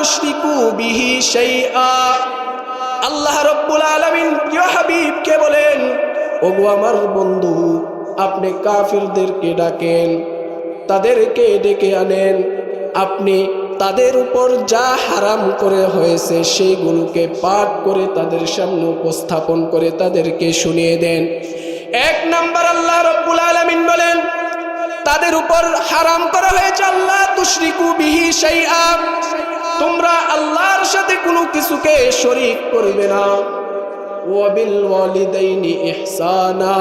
তুশরিকু বিহি শাইআ। আল্লাহ রাব্বুল আলামিন প্রিয় হাবিবকে বলেন, ওগো আমার বন্ধু, আপনি কাফিরদেরকে ডাকেন, তাদেরকে ডেকে আনেন, আপনি তাদের উপর যা হারাম করে হয়েছে সেইগুলোকে পাঠ করে তাদের সামনে উপস্থাপন করে তাদেরকে শুনিয়ে দেন। এক নাম্বার আল্লাহ রাব্বুল আলামিন বলেন, তাদের উপর হারাম করা হয়েছে আল্লাহ তুশরিকু বিহি শাইআ, তোমরা আল্লাহর সাথে কোনো কিছুকে শরীক করবে না। ওয়া বিল ওয়ালিদাইনি ইহসানা,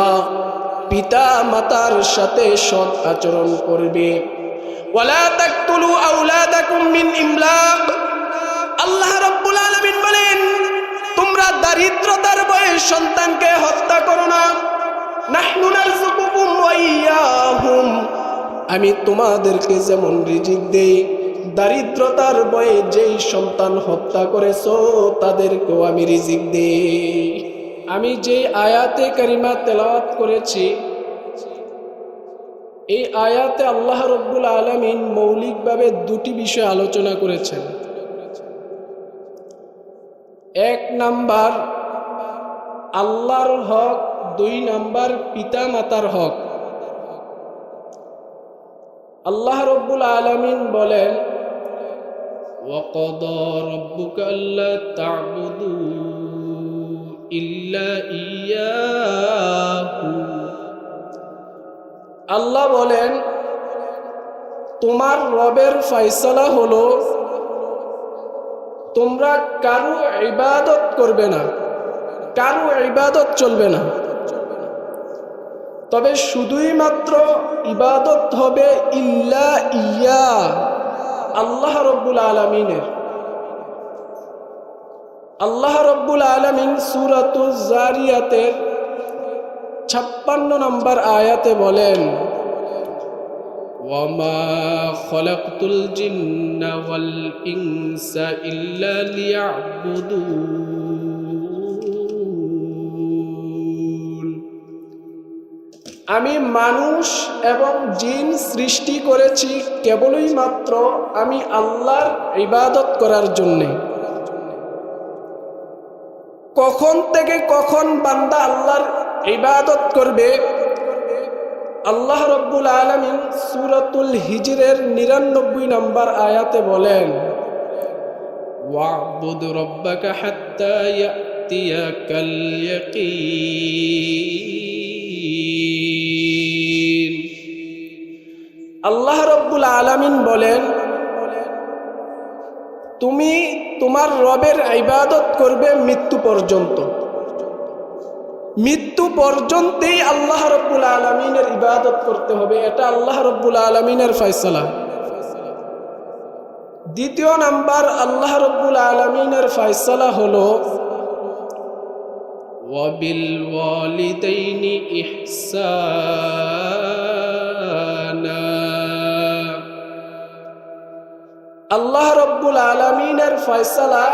পিতা মাতার সাথে সৎ আচরণ করবে। ওয়ালা তাকতুলু আওলাদাকুম মিন ইমলাক, আল্লাহ রাব্বুল আলামিন বলেন, তোমরা দারিদ্রতার ভয়ে সন্তানকে হত্যা করো না। নাহনু নারযুকুকুম ওয়া ইয়াহুম, আমি তোমাদেরকে যেমন রিজিক দেই, দারিদ্রতার ভয়ে যেই সন্তান হত্যা করেছো তাদেরকেও আমি রিজিক দেই। আমি যেই আয়াতে কারিমা তেলাওয়াত করেছি, এই আয়াতে আল্লাহ রাব্বুল আলামিন মৌলিকভাবে দুটি বিষয় আলোচনা করেছেন। এক নাম্বার আল্লাহর হক, দুই নাম্বার পিতা মাতার হক। আল্লাহ রাব্বুল আলামিন বলেন, ওয়াকাদা রাব্বুকা আল্লা তা'বুদু ইল্লা ইয়াহু, আল্লাহ বলেন তোমার রবের ফয়সালা হলো তোমরা কারো ইবাদত করবে না, কারো ইবাদত চলবে না, তবে শুধুই মাত্র ইবাদত হবে ইল্লা ইয়া, আল্লাহ রাব্বুল আলামিনের। আল্লাহ রাব্বুল আলামিন সূরাতুজ জারিয়াতের 56 নম্বর আয়াতে বলেন, ওয়ামা খালাকতুল জিন্না ওয়াল ইনসা ইল্লা লিয়াবুদুন, আমি মানুষ এবং জিন সৃষ্টি করেছি কেবলই মাত্র আমি আল্লাহর ইবাদত করার জন্যে। কখন থেকে কখন বান্দা আল্লাহর ইবাদত করবে? আল্লাহ রাব্বুল আলামিন সূরাতুল হিজরের 99 নম্বর আয়াতে বলেন, ওয়া'বুদ রাব্বাকা হাত্তা ইয়াতিয়াকাল ইয়াকিন। আল্লাহ রাব্বুল আলামিন বলেন, তুমি তোমার রবের ইবাদত করবে মৃত্যু পর্যন্ত। মৃত্যু পর্যন্তই আল্লাহ রাব্বুল আলামিনের ইবাদত করতে হবে, এটা আল্লাহ রাব্বুল আলামিনের ফয়সালা। দ্বিতীয় নাম্বার আল্লাহ রাব্বুল আলামিনের ফয়সালা হলো ওয়াবিল ওয়ালিদাইনি ইহসানা, আল্লাহ রাব্বুল আলামিনের ফয়সালা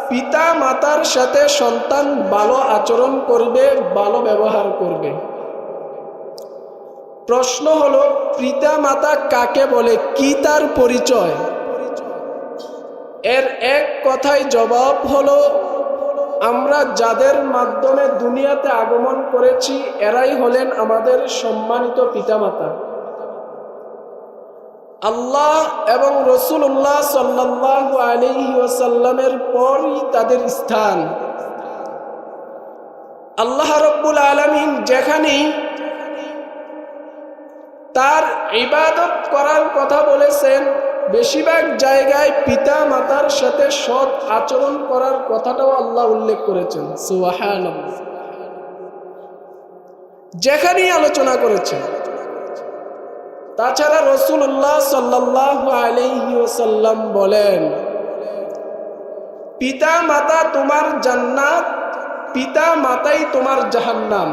পিতা মাতার সাথে সন্তান ভালো আচরণ করবে, ভালো ব্যবহার করবে। প্রশ্ন হলো, পিতা মাতা কাকে বলে, কি তার পরিচয়? এর এক কথায় জবাব হলো, আমরা যাদের মাধ্যমে দুনিয়াতে আগমন করেছি এরাই হলেন আমাদের সম্মানিত পিতামাতা। আল্লাহ এবং রাসূলুল্লাহ সাল্লাল্লাহু আলাইহি ওয়াসাল্লামের পরই তাদের স্থান। আল্লাহ রাব্বুল আলামিন যেখানেই তার ইবাদত করার কথা বলেছেন, বেশিরভাগ জায়গায় পিতা মাতার সাথে সৎ আচরণ করার কথাটাও আল্লাহ উল্লেখ করেছেন। সুবহানাল্লাহ। যেখানেই আলোচনা করেছেন। তাছাড়া রাসূলুল্লাহ সাল্লাল্লাহু আলাইহি ওয়াসাল্লাম বলেন, পিতা মাতা তোমার জান্নাত, পিতা মাতাই তোমার জাহান্নাম।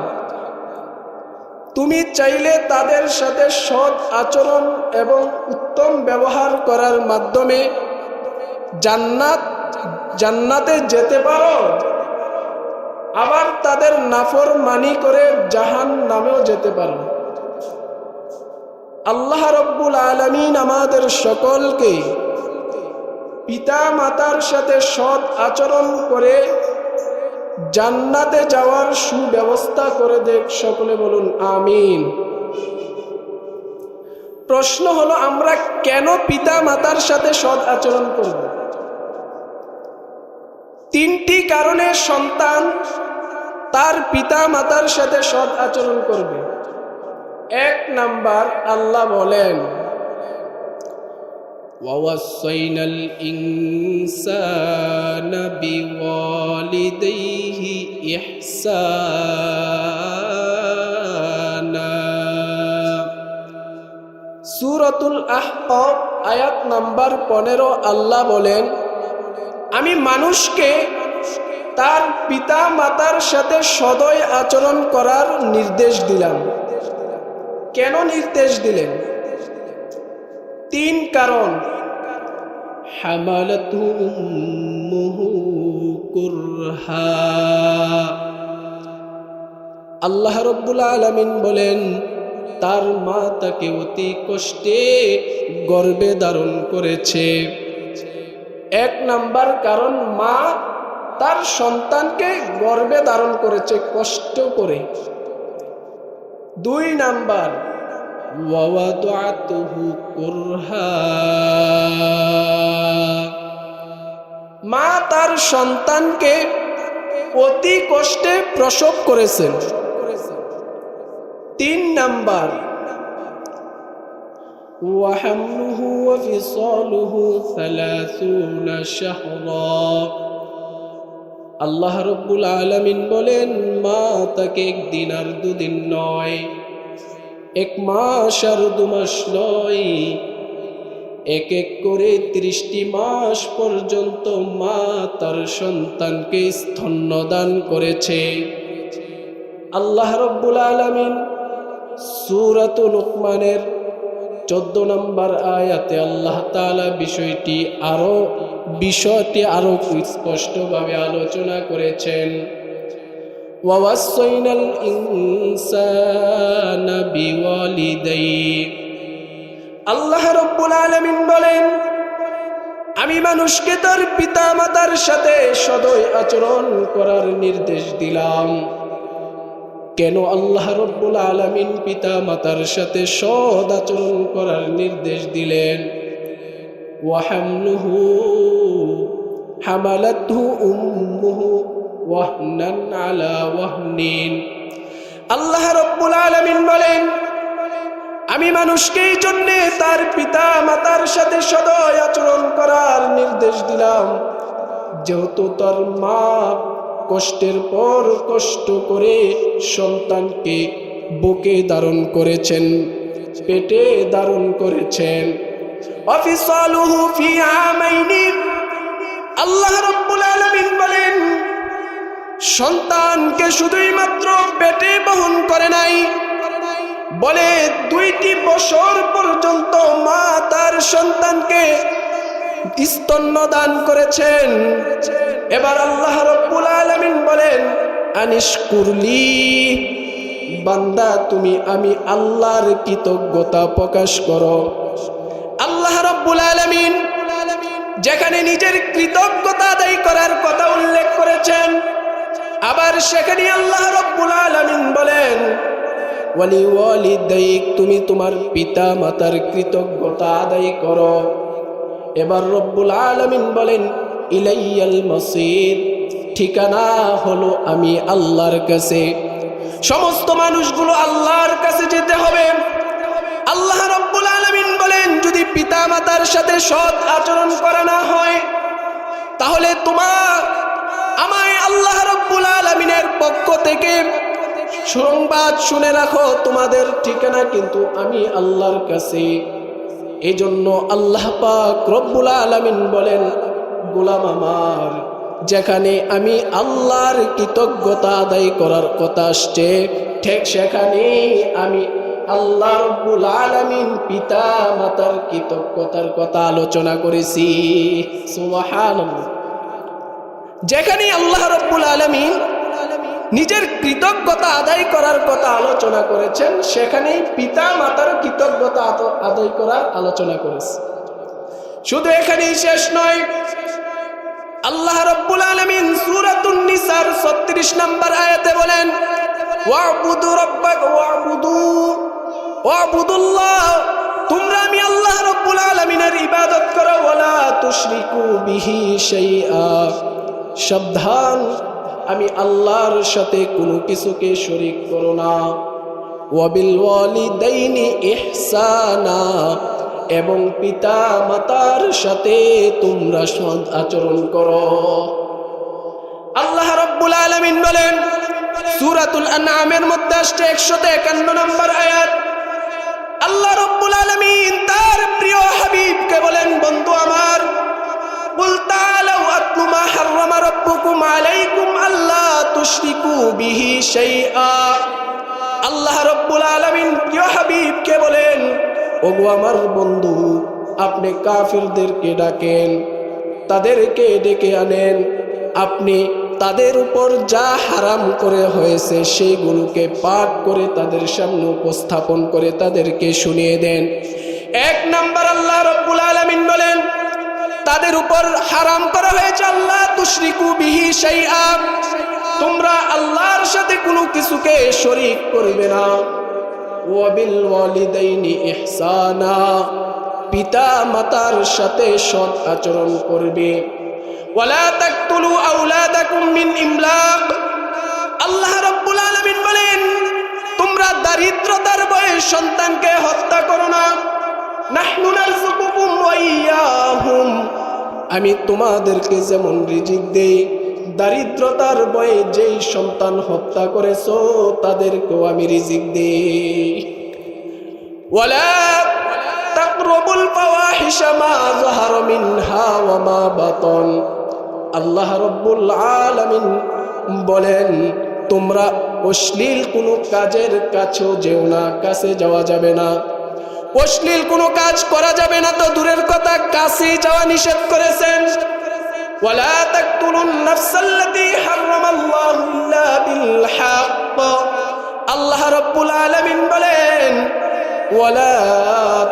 তুমি চাইলে তাদের সাথে সৎ আচরণ এবং উত্তম ব্যবহার করার মাধ্যমে জান্নাতে যেতে পারো, আবার তাদের নাফরমানি করে জাহান্নামেও যেতে পারো। আল্লাহ রাব্বুল আলামিন আমাদের সকলকে পিতা মাতার সাথে সৎ আচরণ করে জান্নাতে যাওয়ার সুব্যবস্থা করে দেখ। সকলে বলুন আমিন। প্রশ্ন হলো, আমরা কেন পিতা মাতার সাথে সৎ আচরণ করব? তিনটি কারণে সন্তান তার পিতা মাতার সাথে সৎ আচরণ করবে। এক নাম্বার, আল্লাহ বলেন وَوَصَّيْنَا الْإِنسَانَ بِوَالِدَيْهِ إِحْسَانًا। সূরাতুল আহকাফ আয়াত নাম্বার 15 আল্লাহ বলেন, আমি মানুষকে তার পিতা মাতার সাথে সদয় আচরণ করার নির্দেশ দিলাম। কেন নির্দেশ দিলেন? তিন কারণ। হামালাতু উম্মুহু কুরহা, আল্লাহ রাব্বুল আলামিন বলেন তার মা তাকে অতি কষ্টে গর্ভে ধারণ করেছে। এক নাম্বার কারণ, মা তার সন্তানকে গর্ভে ধারণ করেছে কষ্ট করে। দুই নাম্বার, ওয়াওয়াদাতুহু কুরহা, মা তার সন্তানকে অতি কষ্টে প্রসব করেছেন। তিন নাম্বার, ওয়াহামলুহু ওয়া ফিসালুহু 30 শাহরা, আল্লাহ রাব্বুল আলামিন বলেন মা তাকে একদিন আর দুদিন নয়, এক মাস আর 2 মাস নয়, এক এক করে 30টি মাস পর্যন্ত মা তার সন্তানকে স্তন্যদান করেছে। আল্লাহ রাব্বুল আলামিন সূরাতুল লুকমানের 14 নম্বর আয়াতে আল্লাহ তাআলা বিষয়টি আরো স্পষ্টভাবে আলোচনা করেছেন। ওয়াওয়াসাইনাল ইনসানা বিওয়ালিদাইহি, আল্লাহ রাব্বুল আলামিন বলেন আমি মানুষকে তার পিতা মাতার সাথে সদয় আচরণ করার নির্দেশ দিলাম। কেন আল্লাহ রাব্বুল আলামিন পিতা মাতার সাথে সৎ আচরণ করার নির্দেশ দিলেন? ওয়াহামলুহু, হামালাতহু উম্মুহু ওয়াহনান আলা ওয়াহনিন, আল্লাহ রাব্বুল আলামিন বলেন আমি মানুষকে এই জন্য তার পিতা মাতার সাথে সদয় আচরণ করার নির্দেশ দিলাম, যেহেতু তার মা কষ্টের পর কষ্ট করে সন্তানকে বুকে ধারণ করেছেন, পেটে ধারণ করেছেন। ওয়াফিসালুহু ফি আমাইনি, আল্লাহ রাব্বুল আলামিন বলেন সন্তানকে শুধুই মাত্র পেটে বহন করে নাই, বলে 2টি বছর পর্যন্ত মা তার সন্তানকে স্তন্যদান করেছেন। এবার আল্লাহ রাব্বুল আলামিন বলেন আনিশকুরলি, বান্দা তুমি আমি আল্লাহর কৃতজ্ঞতা প্রকাশ করো। আল্লাহ রাব্বুল আলামিন যেখানে নিজের কৃতজ্ঞতা আদায় করার কথা উল্লেখ করেছেন, আবার সেখানে আল্লাহ রাব্বুল আলামিন বলেন ওয়ালি ওয়ালিদাইক, তুমি তোমার পিতা মাতার কৃতজ্ঞতা আদায় করো। এবার রব্বুল আলামিন বলেন ইলাইয়াল মাসির, ঠিকানা হলো আমি আল্লাহর কাছে। সমস্ত মানুষগুলো আল্লাহর কাছে যেতে হবে। আল্লাহ রব্বুল আলামিন বলেন যদি পিতা মাতার সাথে সৎ আচরণ করা না হয়, তাহলে আমায় আল্লাহ রব্বুল আলামিনের পক্ষ থেকে সংবাদ শুনে রাখো, তোমাদের ঠিকানা কিন্তু আমি আল্লাহর কাছে। এজন্য আল্লাহ পাক রব্বুল আলামিন বলেন গোলাম আমার, যেখানে আমি আল্লাহর কৃতজ্ঞতা আদায় করার কথা আসছে, ঠিক সেখানে আমি আল্লাহ রব্বুল আলামিন পিতা মাতার কৃতজ্ঞতার কথা আলোচনা করেছি। সুবহানাল্লাহ। যেখানে আল্লাহ রব্বুল আলামিন নিজের কৃতজ্ঞতা আদায় করার কথা আলোচনা করেছেন, সেখানেই পিতা মাতার কৃতজ্ঞতা আদায় করার আলোচনা করেছে। শুধু এখানেই শেষ নয়, আল্লাহ রাব্বুল আলামিন সূরাতুন নিসার 36 নম্বর আয়াতে বলেন, ওয়াবুদু রাব্বাকা ওয়াবুদুল্লাহ, তোমরা আমি আল্লাহ রাব্বুল আলামিনের ইবাদত করো, ওয়ালা তুশরিকু বিহি শাইআ, সাবধান আমি আল্লাহর সাথে কোনো কিছুকে শরীক করো না। ওয়াবিল ওয়ালিদাইনি ইহসানা, এবং পিতা মাতার সাথে তোমরা সৎ আচরণ করো। আল্লাহ রাব্বুল আলামিন বলেন সূরাতুল আনআমের মধ্যে আসছে 151 নম্বর আয়াত, আল্লাহ রাব্বুল আলামিন তার প্রিয় হাবিবকে বলেন, বন্ধু আমার, কুল তাআলাউ আতলু মা হাররামা রাব্বুকুম আলাইকুম আল্লা তুশরিকু বিহি শাইআ। আল্লাহ রাব্বুল আলামিন প্রিয় হাবিবকে বলেন, ওগো আমার বন্ধু, আপনি কাফিরদেরকে ডাকেন, তাদেরকে ডেকে আনেন, আপনি তাদের উপর যা হারাম করে হয়েছে সেইগুলোকে পাঠ করে তাদের সামনে উপস্থাপন করে তাদেরকে শুনিয়ে দেন। 1 নাম্বার আল্লাহ রাব্বুল আলামিন বলেন, তাদের উপর হারাম করা হয়েছে আল্লাহ তুশরিকু বিহি শাইআ, তোমরা আল্লাহর সাথে কোনো কিছুকে শরীক করবে না। ওয়াবিল ওয়ালিদাইনি ইহসানা, পিতা মাতার সাথে সৎ আচরণ করবে। ওয়ালা তাকতুলু আওলাদাকুম মিন ইমলাক, আল্লাহ রাব্বুল আলামিন বলেন, তোমরা দারিদ্রতার ভয়ে সন্তানকে হত্যা করো না। নাহনু নারযুকুকুম ওয়া ইয়াহুম, আমি তোমাদেরকে যেমন রিজিক দেই, দারিদ্রতার ভয়ে যেই সন্তান হত্যা করেছো তাদেরকেও আমি রিজিক দেই। ওয়ালা তাকরাবুল ফাওয়াহিশা মা যাহারা মিনহা ওয়া মা বাতান, আল্লাহ রাব্বুল আলামিন বলেন, তোমরা অশ্লীল কোনো কাজের কাছেও যেও না, কাছে যাওয়া যাবে না। অশ্লীল কোনো কাজ করা যাবে না তো দূরের কথা, কাছে যাওয়া নিষেধ করেছেন। ওয়ালা তাকতুলুন নাফসাল্লাতী হারামাল্লাহু ইল্লা বিল হক, আল্লাহ রাব্বুল আলামিন বলেন, ওয়ালা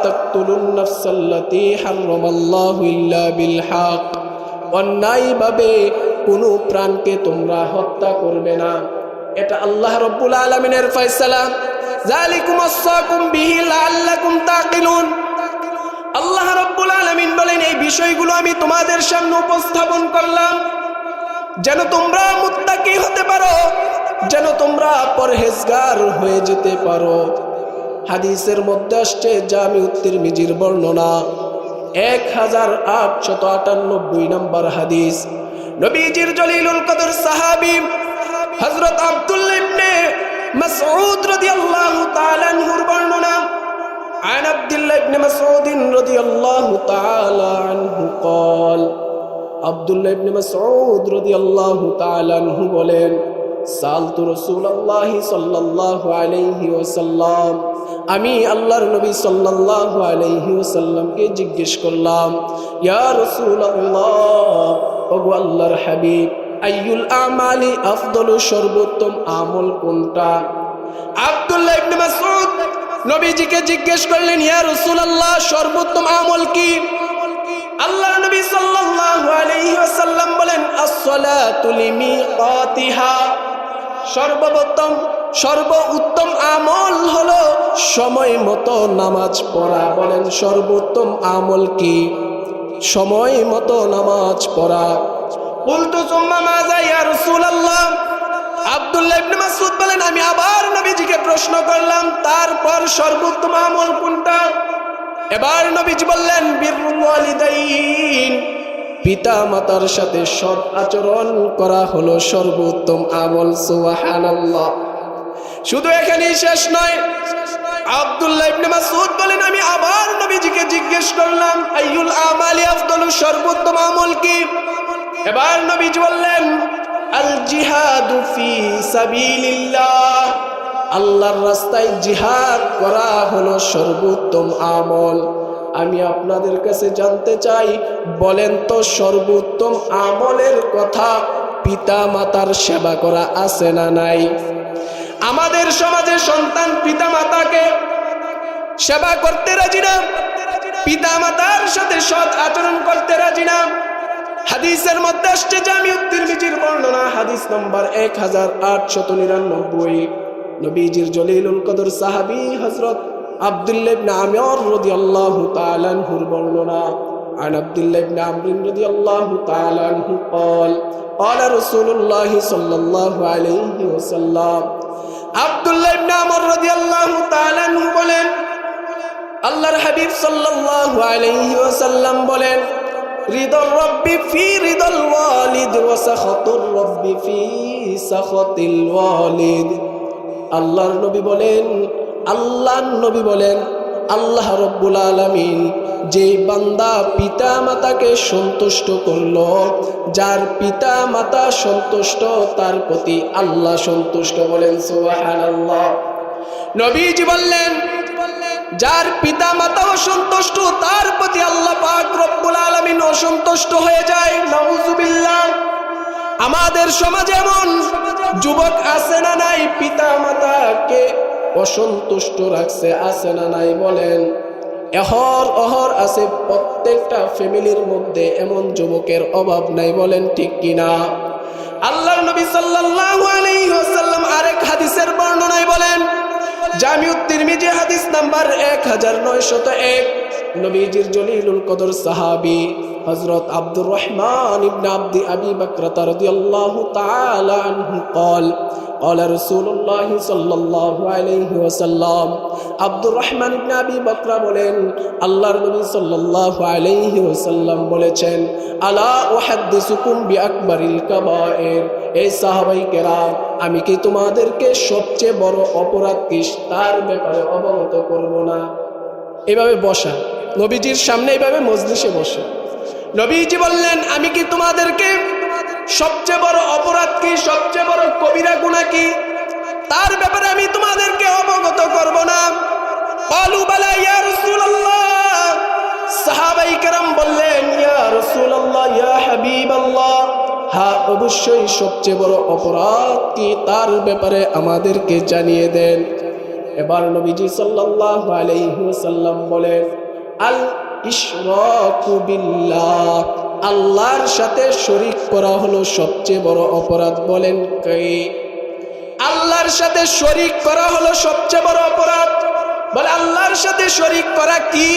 তাকতুলুন নাফসাল্লাতী হারামাল্লাহু ইল্লা বিল হক, অন্যায়ভাবে কোনো প্রাণকে তোমরা হত্যা করবে না। এটা আল্লাহ রাব্বুল আলামিনের ফয়সালা। যালিকুম আসসাকুম বিহি লাআল্লাকুম তাকিলুন, আল্লাহ রাব্বুল আলামিন বলেন, এই বিষয়গুলো আমি তোমাদের সামনে উপস্থাপন করলাম যেন তোমরা মুত্তাকি হতে পারো, যেন তোমরা পরহেজগার হয়ে যেতে পারো। হাদিসের মধ্যে আসছে, জামিউত তিরমিজির বর্ণনা 1898 নম্বর হাদিস, নবীজির জলিলুল কদর সাহাবী হযরত আব্দুল্লাহ ইবনে মাসউদ রাদিয়াল্লাহু তাআলা আনহুর বর্ণনা, عن عبد الله بن مسعود رضي الله تعالى عنه قال, আব্দুল্লাহ ইবনে মাসউদ রাদিয়াল্লাহু তাআলা আনহু বলেন, সালতু রাসূলুল্লাহ সাল্লাল্লাহু আলাইহি ওয়াসাল্লাম, আমি আল্লাহর নবী সাল্লাল্লাহু আলাইহি ওয়াসাল্লামকে জিজ্ঞেস করলাম, ইয়া রাসূলুল্লাহ, ওগো আল্লাহর হাবিব, আইয়ুল আমালি আফদলু, সর্বোত্তম আমল কোনটা? আব্দুল্লাহ ইবনে মাসউদ নবীজিকে জিজ্ঞেস করলেন, ইয়া রাসূলুল্লাহ, সর্বোত্তম আমল কি? আল্লাহর নবী সাল্লাল্লাহু আলাইহি ওয়াসাল্লাম বলেন, as-salatu লিমিকাতিহা, সর্বোত্তম আমল হলো সময় মতো নামাজ পড়া। বলেন সর্বোত্তম আমল কি? সময় মতো নামাজ পড়া। কুলতু সুম্মা মাযা ইয়া রাসূলুল্লাহ, আব্দুল্লাহ ইবনে মাসউদ বলেন, আমি আবার নবীজিকে প্রশ্ন করলাম, তারপর সর্বোত্তম আমল কোনটা? এবার নবীজি বললেন, বিররুল ওয়ালিদাইন, পিতা মাতার সাথে সৎ আচরণ করা হলো সর্বোত্তম আমল। সুবহানাল্লাহ। শুধু এখানেই শেষ নয়, আব্দুল্লাহ ইবনে মাসউদ বলেন, আমি আবার নবীজিকে জিজ্ঞেস করলাম, আইয়ুল আমালি আফদলু, সর্বোত্তম আমল কি? এবার নবীজি বললেন, আল জিহাদু ফি সাবিলিল্লাহ, আল্লাহর রাস্তায় জিহাদ করা হলো সর্বোত্তম আমল। আমি আপনাদের কাছে জানতে চাই, বলেন তো সর্বোত্তম আমলের কথা পিতা মাতার সেবা করা আছে না নাই? আমাদের সমাজে সন্তান পিতা মাতাকে সেবা করতে রাজি না, পিতা মাতার সাথে সৎ আচরণ করতে রাজি না। হাদিসের মধ্যে আসছে জামিউত তিরমিজির বর্ণনা, হাদিস নম্বর 1899, নবীজির জলিলুল কদর সাহাবী হযরত আব্দুল্লাহ ইবনে আমর রাদিয়াল্লাহু তাআলা আনহুর বর্ণনা। عن عبد الله بن عمرو رضي الله تعالى عنه قال قال رسول الله صلى الله عليه وسلم আব্দুল্লাহ ইবনে আমর রাদিয়াল্লাহু তাআলা আনহু বলেন, আল্লাহর হাবিব সাল্লাল্লাহু আলাইহি ওয়াসাল্লাম বলেন, রিদার রাব্বি ফি রিদাল ওয়ালিদ ওয়া সাখাতুর রাব্বি ফি সাখাতিল ওয়ালিদ। আল্লাহর নবী বলেন, আল্লাহর নবী বলেন, আল্লাহ রাব্বুল আলামিন যে বান্দা পিতা মাতাকে সন্তুষ্ট করলো, যার পিতা মাতা সন্তুষ্ট তার প্রতি আল্লাহ সন্তুষ্ট। বলেন সুবহানাল্লাহ। নবীজি বললেন, যার পিতা মাতা অসন্তুষ্ট তার প্রতি আল্লাহ পাক রব্বুল আলামিন অসন্তুষ্ট হয়ে যায়। নাউযুবিল্লাহ। আমাদের সমাজে এমন যুবক আছে না নাই, পিতা মাতাকে অসন্তুষ্ট রাখছে, আছে না নাই বলেন? অহর আছে। প্রত্যেকটা ফ্যামিলির মধ্যে এমন যুবকের অভাব নাই, বলেন ঠিক কিনা? আল্লাহর নবী সাল্লাল্লাহু আলাইহি ওয়াসাল্লাম আরেক হাদিসের বর্ণনায় বলেন, জামিউত তিরমিজি হাদিস নাম্বার 1901, নবীজির জলিলুল কদর সাহাবী হযরত আব্দুর রহমান ইবনে আবি বকর রাদিয়াল্লাহু তাআলা আনহু قال قال رسول الله صلى الله عليه وسلم আব্দুর রহমান ইবনে আবি বকর বলেন, আল্লাহর নবী সাল্লাল্লাহু আলাইহি ওয়াসাল্লাম বলেছেন, আলা উহাদ্দিসুকুম বিআকবারিল কাবায়ের। এই সাহাবায়ে কেরাম, আমি কি তোমাদেরকে সবচেয়ে বড় অপরাধ কি তার ব্যাপারে অবগত করব না? এভাবে বসা, নবীজির সামনে এইভাবে মজলিসে বসে নবীজি বললেন, আমি কি তোমাদেরকে সবচেয়ে বড় অপরাধ কি, সবচেয়ে বড় কবিরা গুনাহ কি তার ব্যাপারে আমি তোমাদেরকে অবগত করব না? ক্বালু বালা ইয়া রাসূলুল্লাহ। সাহাবায়ে কেরাম বললেন, ইয়া রাসূলুল্লাহ, ইয়া হাবিবাল্লাহ, হ্যাঁ অবশ্যই সবচেয়ে বড় অপরাধ কি তার ব্যাপারে আমাদেরকে জানিয়ে দেন। এবার নবীজি সাল্লাল্লাহু আলাইহি ওয়াসাল্লাম বলেন, আল ইশরাকু বিল্লাহ, আল্লাহর সাথে শরীক করা হলো সবচেয়ে বড় অপরাধ। বলেন কি? আল্লাহর সাথে শরীক করা হলো সবচেয়ে বড় অপরাধ। বলে আল্লাহর সাথে শরীক করা কি?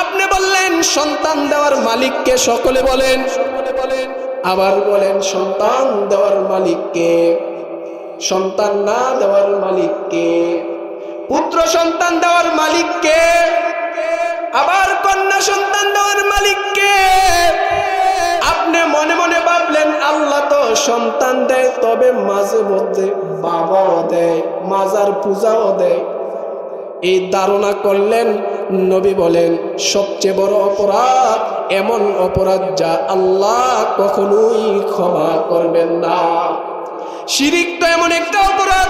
আপনি বললেন সন্তান দেওয়ার মালিককে, সকলে বলেন। আবার বলেন সন্তান দেওয়ার মালিককে, সন্তান না দেওয়ার মালিককে, পুত্র সন্তান দেওয়ার মালিককে, আবার কন্যা সন্তান দেওয়ার মালিককে। আপনি মনে মনে ভাবলেন আল্লাহ তো সন্তান দেয়, তবে মাঝে মধ্যে বাবাও দেয়, মাজার পূজাও দেয়। এই ধারণা করলেন। নবী বলেন সবচেয়ে বড় অপরাধ এমন অপরাধ যা আল্লাহ কখনোই ক্ষমা করবেন না। শিরিক তো এমন একটা অপরাধ,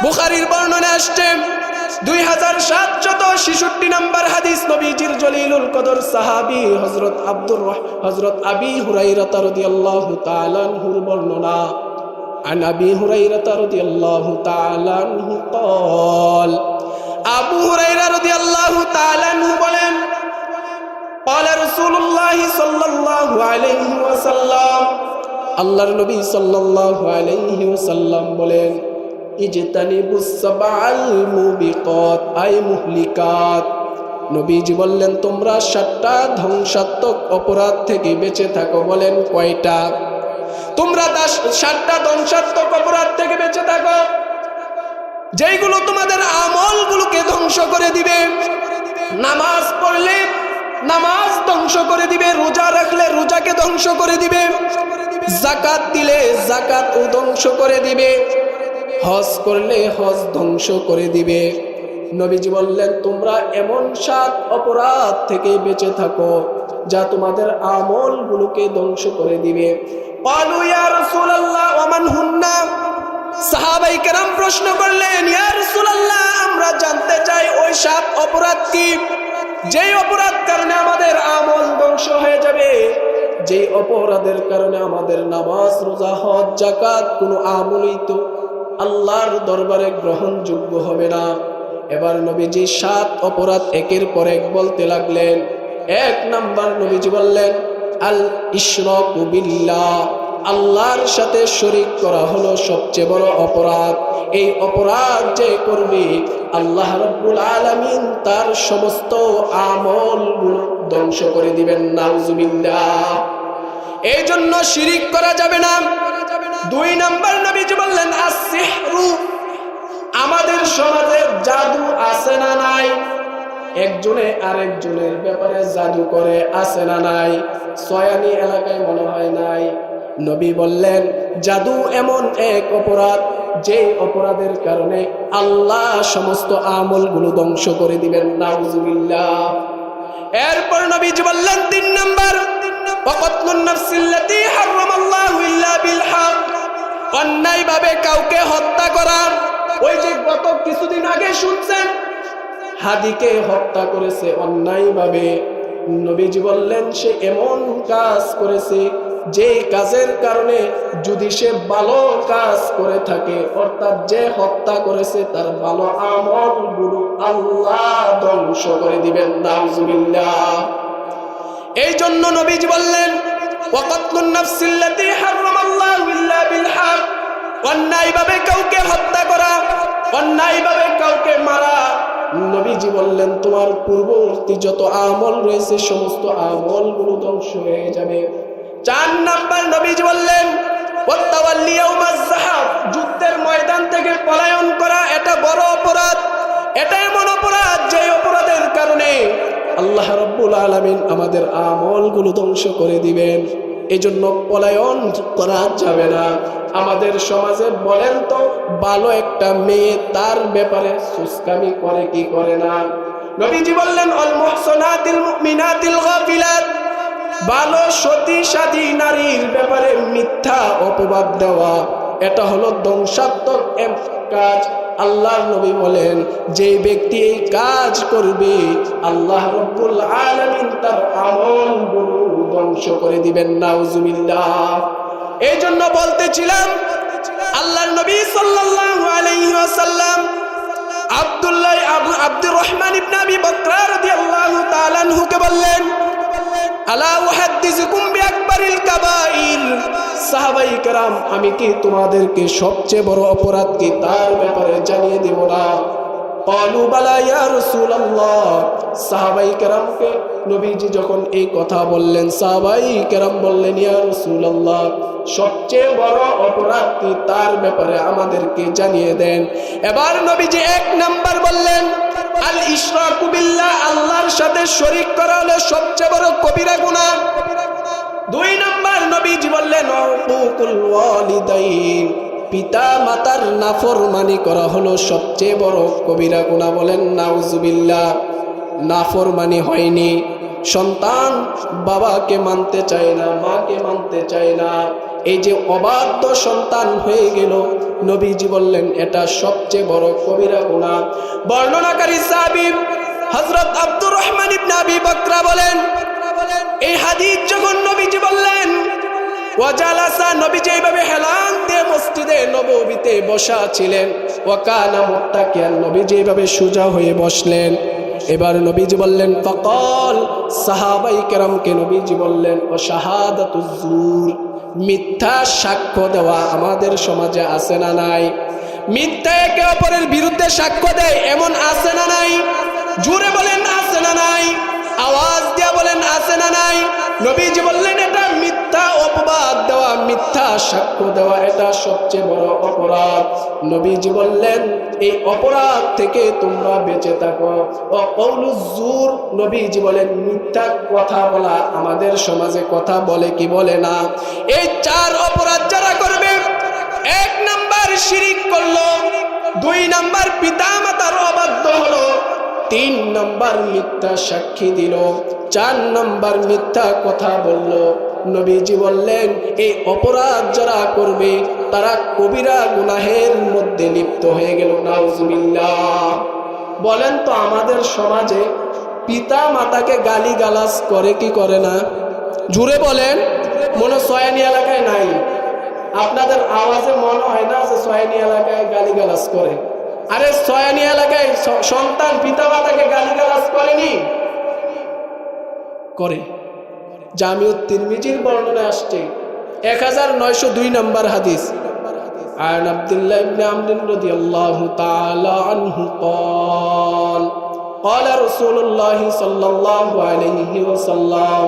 বুখারীর বর্ণনা আসছে 2766 নম্বর হাদিস, নবীজির জলিলুল কদর সাহাবী হযরত আবি হুরায়রা রাদিয়াল্লাহু তাআলা আনহুর বর্ণনা। عن أبي هريرة رضي الله تعالى عنه قال আবু হুরায়রা রাদিয়াল্লাহু তাআলা আনহু বলেন, قال رسول الله صلى الله عليه وسلم, আল্লাহর নবী সাল্লাল্লাহু আলাইহি ওয়াসাল্লাম বলেন, ইজতানিবুস সাবআল মুবিকাত আই মুহলিকাত। নবীজি বললেন তোমরা 7টা ধ্বংসাত্মক অপরাধ থেকে বেঁচে থাকো। বলেন কয়টা? তোমরা 7টা ধ্বংসাত্মক অপরাধ থেকে বেঁচে থাকো, যেইগুলো তোমাদের আমলগুলোকে ধ্বংস করে দিবে। নামাজ পড়লে নামাজ ধ্বংস করে দিবে, রোজা রাখলে রোজাকে ধ্বংস করে দিবে, যাকাত দিলে যাকাত ও ধ্বংস করে দিবে, হজ করলে হজ ধ্বংস করে দিবে। নবীজি বললেন তোমরা এমন 7 অপরাধ থেকে বেঁচে থাকো যা তোমাদের আমলগুলোকে ধ্বংস করে দিবে। ক্বালু ইয়া রাসূলুল্লাহ ওয়া মান হুন্না। সাহাবায়ে কেরাম প্রশ্ন করলেন, ইয়া রাসূলুল্লাহ, আমরা জানতে চাই ওই 7 অপরাধ কি, যেই অপরাধ কারণে আমাদের আমল ধ্বংস হয়ে যাবে, যেই অপরাধের কারণে আমাদের নামাজ রোজা হজ যাকাত কোনো আমলই তো আল্লাহর দরবারে গ্রহণযোগ্য হবে না। এবার নবীজি 7 অপরাধ একের পর এক বলতে লাগলেন। 1 নাম্বার নবীজি বললেন আল ইশরাকু বিল্লাহ, আল্লাহর সাথে শরীক করা হলো সবচেয়ে বড় অপরাধ। এই অপরাধ যে করবে আল্লাহ রাব্বুল আলামিন তার সমস্ত আমলগুলো ধ্বংস করে দিবেন। নাউজুবিল্লাহ। এই জন্য শিরিক করা যাবে না। 2 নাম্বার নবীজি বললেন আসসিহরু, আমাদের সমাজে জাদু আছে না নাই? একজনে আরেকজনের ব্যাপারে জাদু করে, আছে না নাই? সয়ানি এলাকায় মনে হয় নাই। নবী বললেন জাদু এমন এক অপরাধ যে অপরাধের কারণে আল্লাহ সমস্ত আমলগুলো ধ্বংস করে দিবেন। নাউজুবিল্লাহ। এরপর নবীজি বললেন 3 নাম্বার ওয়াকাতলুন নাফসিল্লাতী হারামাল্লাহু ইল্লা বিল হক, অন্যায়ভাবে কাউকে হত্যা করা। ওই যে গত কিছুদিন আগে শুনছেন হাদিকে হত্যা করেছে অন্যায়ভাবে। নবীজি বললেন সে এমন কাজ করেছে যে কাজের কারণে যদি সে ভালো কাজ করে থাকে, অর্থাৎ যে হত্যা করেছে তার ভালো আমলগুলো আল্লাহ ধ্বংস করে দিবেন। নাউজুবিল্লাহ। এই জন্য নবীজি বললেন ওয়াকাতলুন নাফসিল্লাতী হারামাল্লাহু ইল্লা বিল হক, অন্যায়ভাবে কাউকে হত্যা করা, অন্যায়ভাবে কাউকে মারা। নবীজি বললেন তোমার পূর্ববর্তী যত আমল রয়েছে সমস্ত আমলগুলো ধ্বংস হয়ে যাবে। 4 নাম্বার নবীজি বললেন ওয়াতাওয়াল্লি ইয়াউমাজ যাহাব, যুদ্ধের ময়দান থেকে পলায়ন করা এটা বড় অপরাধ। এটা এমন অপরাধ যে অপরাধের কারণে আল্লাহ রাব্বুল আলামিন আমাদের আমলগুলো ধ্বংস করে দিবেন। এজন্য পলায়ন করা যাবে না। আমাদের সমাজে বলেন তো ভালো একটা মেয়ে তার ব্যাপারে সুস্কামি করে কি করে না? নবীজি বললেন আল মুহসানাতিল মুমিনাতিল গাফিলাত, ভালো সতী সাধী নারীর ব্যাপারে মিথ্যা অপবাদ দেওয়া এটা হলো ধ্বংসাত্মক এক কাজ। আল্লাহর নবী বলেন যে ব্যক্তি এই কাজ করবে আল্লাহ রাব্বুল আলামিন তার আমলগুলো ধ্বংস করে দিবেন। নাউজুবিল্লাহ। এই জন্য বলতেছিলাম আল্লাহর নবী সাল্লাল্লাহু আলাইহি ওয়াসাল্লাম আব্দুর রহমান ইবনে আবি বকর রাদিয়াল্লাহু তাআলা আনহুকে বললেন আলা উহাদ্দিসুকুম বিআকবারিল কাবাইর, সাহাবাই কেরাম আমি কি তোমাদেরকে সবচেয়ে বড় অপরাধ কি তার ব্যাপারে জানিয়ে দেব না? ক্বালু বালা ইয়া রাসূলুল্লাহ, সাহাবাই কেরামকে নবীজি যখন এই কথা বললেন সাহাবাই কেরাম বললেন ইয়া রাসূলুল্লাহ সবচেয়ে বড় অপরাধ কি তার ব্যাপারে আমাদেরকে জানিয়ে দেন। এবার নবীজি 1 নাম্বার বললেন আল ইশরাকু বিল্লাহ, আল্লাহর সাথে শরীক করা হলো সবচেয়ে বড় কবিরা গুনাহ। 2 নাম্বার নবীজি বললেন উকুকুল ওয়ালিদাইন, পিতা মাতার নাফরমানি করা হলো সবচেয়ে বড় কবিরা গুনাহ। বলেন নাউজুবিল্লাহ। নাফরমানি হয়নি, সন্তান বাবাকে মানতে চায় না, মাকে মানতে চায় না, এই যে অবাধ্য সন্তান হয়ে গেল, নবীজি বললেন এটা সবচেয়ে বড় কবিরা গুনাহ। বর্ণনাকারী সাহাবী হযরত আব্দুর রহমান ইবনে আবি বকর বলেন এই হাদিস যখন নবীজি বললেন ওয়াজালাসা, নবীজি এইভাবে হেলান দিয়ে মসজিদে নববীতে বসা ছিলেন। ওয়াকানা মুত্তাকিয়ান, নবীজি এইভাবে সোজা হয়ে বসলেন। এবার নবীজি বললেন ফাকাল, সাহাবাই কেরামকে নবীজি বললেন ও শাহাদাতুজ জুর, মিথ্যা সাক্ষ্য দেওয়া আমাদের সমাজে আছে না নাই? মিথ্যা একে অপরের বিরুদ্ধে সাক্ষ্য দেয় এমন আছে না নাই? জোরে বলেন আছে না নাই? আওয়াজ দিয়া বলেন আছে না নাই? নবীজি বললেন এটা মিথ্যা অপবাদ দেওয়া, মিথ্যা সাক্ষ্য দেওয়া এটা সবচেয়ে বড় অপরাধ। নবীজি বললেন এই অপরাধ থেকে তোমরা বেঁচে থাকো। ও কওলুজ জুর, নবীজি বলেন মিথ্যা কথা বলা আমাদের সমাজে কথা বলে কি বলে না? এই 4 অপরাধ যারা করবে, 1 নাম্বার শিরিক করলো, 2 নাম্বার পিতা মাতার অবাধ্য হলো, 3 নাম্বার মিথ্যা সাক্ষী দিল, 4 নাম্বার মিথ্যা কথা বলল। নবীজি বললেন এই অপরাধ যারা করবে তারা কবিরা গুনাহের মধ্যে লিপ্ত হয়ে গেল। নাউজুবিল্লাহ। বলেন তো আমাদের সমাজে পিতা মাতাকে গালিগালাজ করে কি করে না? জুড়ে বলেন। মনে সয়ানি এলাকায় নাই? আপনাদের আওয়াজে মনে হয় না যে সয়ানি এলাকায় গালিগালাজ করে? আরে সয়ানি এলাকায় সন্তান পিতা মাতাকে গালিগালাজ করেনি? করে। জামিউত তিরমিজির বর্ণনায় আসছে 1902 নম্বর হাদিস, عن عبد الله بن عمرو رضي الله تعالى عنه قال قال رسول الله صلى الله عليه وسلم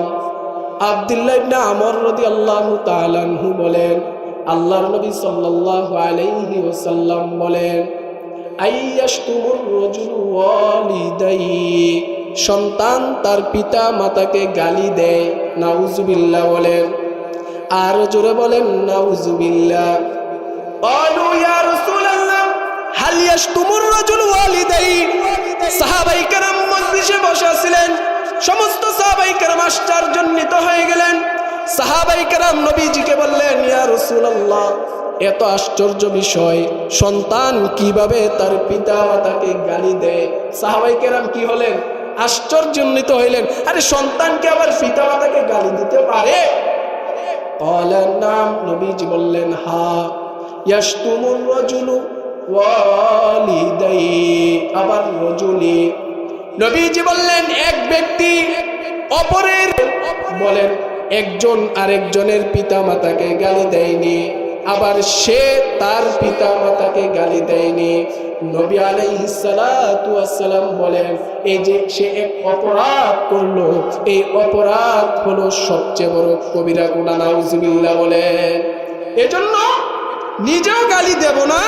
আব্দুল্লাহ ইবনে আমর রাদিয়াল্লাহু তাআলা আনহু বলেন, আল্লাহর নবী সাল্লাল্লাহু আলাইহি ওয়াসাল্লাম বলেন, আইয়াশতুমুর রাজুলু ওয়ালিদাইহি, সন্তান তার পিতা মাতাকে গালি দেয়, নাউজুবিল্লাহ বলেন। আর জোরে বলেন নাউজুবিল্লাহ। ক্বালু ইয়া রাসূলুল্লাহ হাল ইয়াশতুমুর রাজুলু ওয়ালিদাইহি, সাহাবায়ে কেরাম মজলিসে বসা ছিলেন, সমস্ত সাহাবায়ে কেরাম আশ্চর্যান্বিত হয়ে গেলেন। সাহাবায়ে কেরাম নবীজিকে বললেন, ইয়া রাসূলুল্লাহ, এত আশ্চর্য বিষয়, সন্তান কিভাবে তার পিতা মাতাকে গালি দেয়? সাহাবায়ে কেরাম কি হলেন? আশ্চর্যান্বিত হইলেন, আরে সন্তানকে আবার পিতা মাতাকে গালি দিতে পারে? ক্বালা নাম, নবীজি বললেন হ্যাঁ, ইয়াশতুমুর রাজুলু ওয়ালিদাইহি, আবার রাজুলি। নবীজি বললেন এক ব্যক্তি অপরের, বলেন একজন আরেকজনের পিতা মাতাকে গালি দেয়নি, আবার সে তার পিতা মাতাকে গালি দেয়নি। নবী আলাইহিস সালাতু ওয়াস সালাম বলেন, এই যে সে এক অপরাধ করলো, এই অপরাধ হলো সবচেয়ে বড় কবিরা গুনাহ, নাউজুবিল্লাহ বলেন। এজন্য নিজেও গালি দেব না,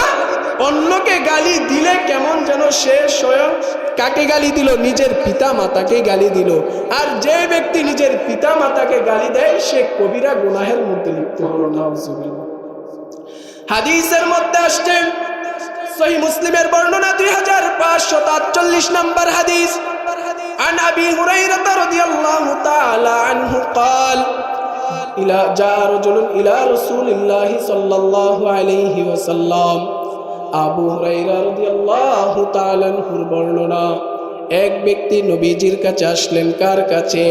অন্যকে গালি দিলে কেমন যেন সে স্বয়ং কাকে গালি দিল? নিজের পিতা মাতাকে গালি দিল। আর যে ব্যক্তি নিজের পিতা মাতাকে গালি দেয় সে কবিরা গুনাহের মধ্যে লিপ্ত হলো, নাউজুবিল্লাহ। হাদিসের মধ্যে আসছে, সহিহ মুসলিমের বর্ণনা 2548 নম্বর হাদিস, عن أبي هريرة رضي الله تعالى عنه قال جاء رجل إلى رسول الله صلى الله عليه وسلم। আবু হুরায়রা রাদিয়াল্লাহু তাআলা আনহুর বর্ণনা, এক ব্যক্তি নবীজির কাছে আসলেন। কার কাছে?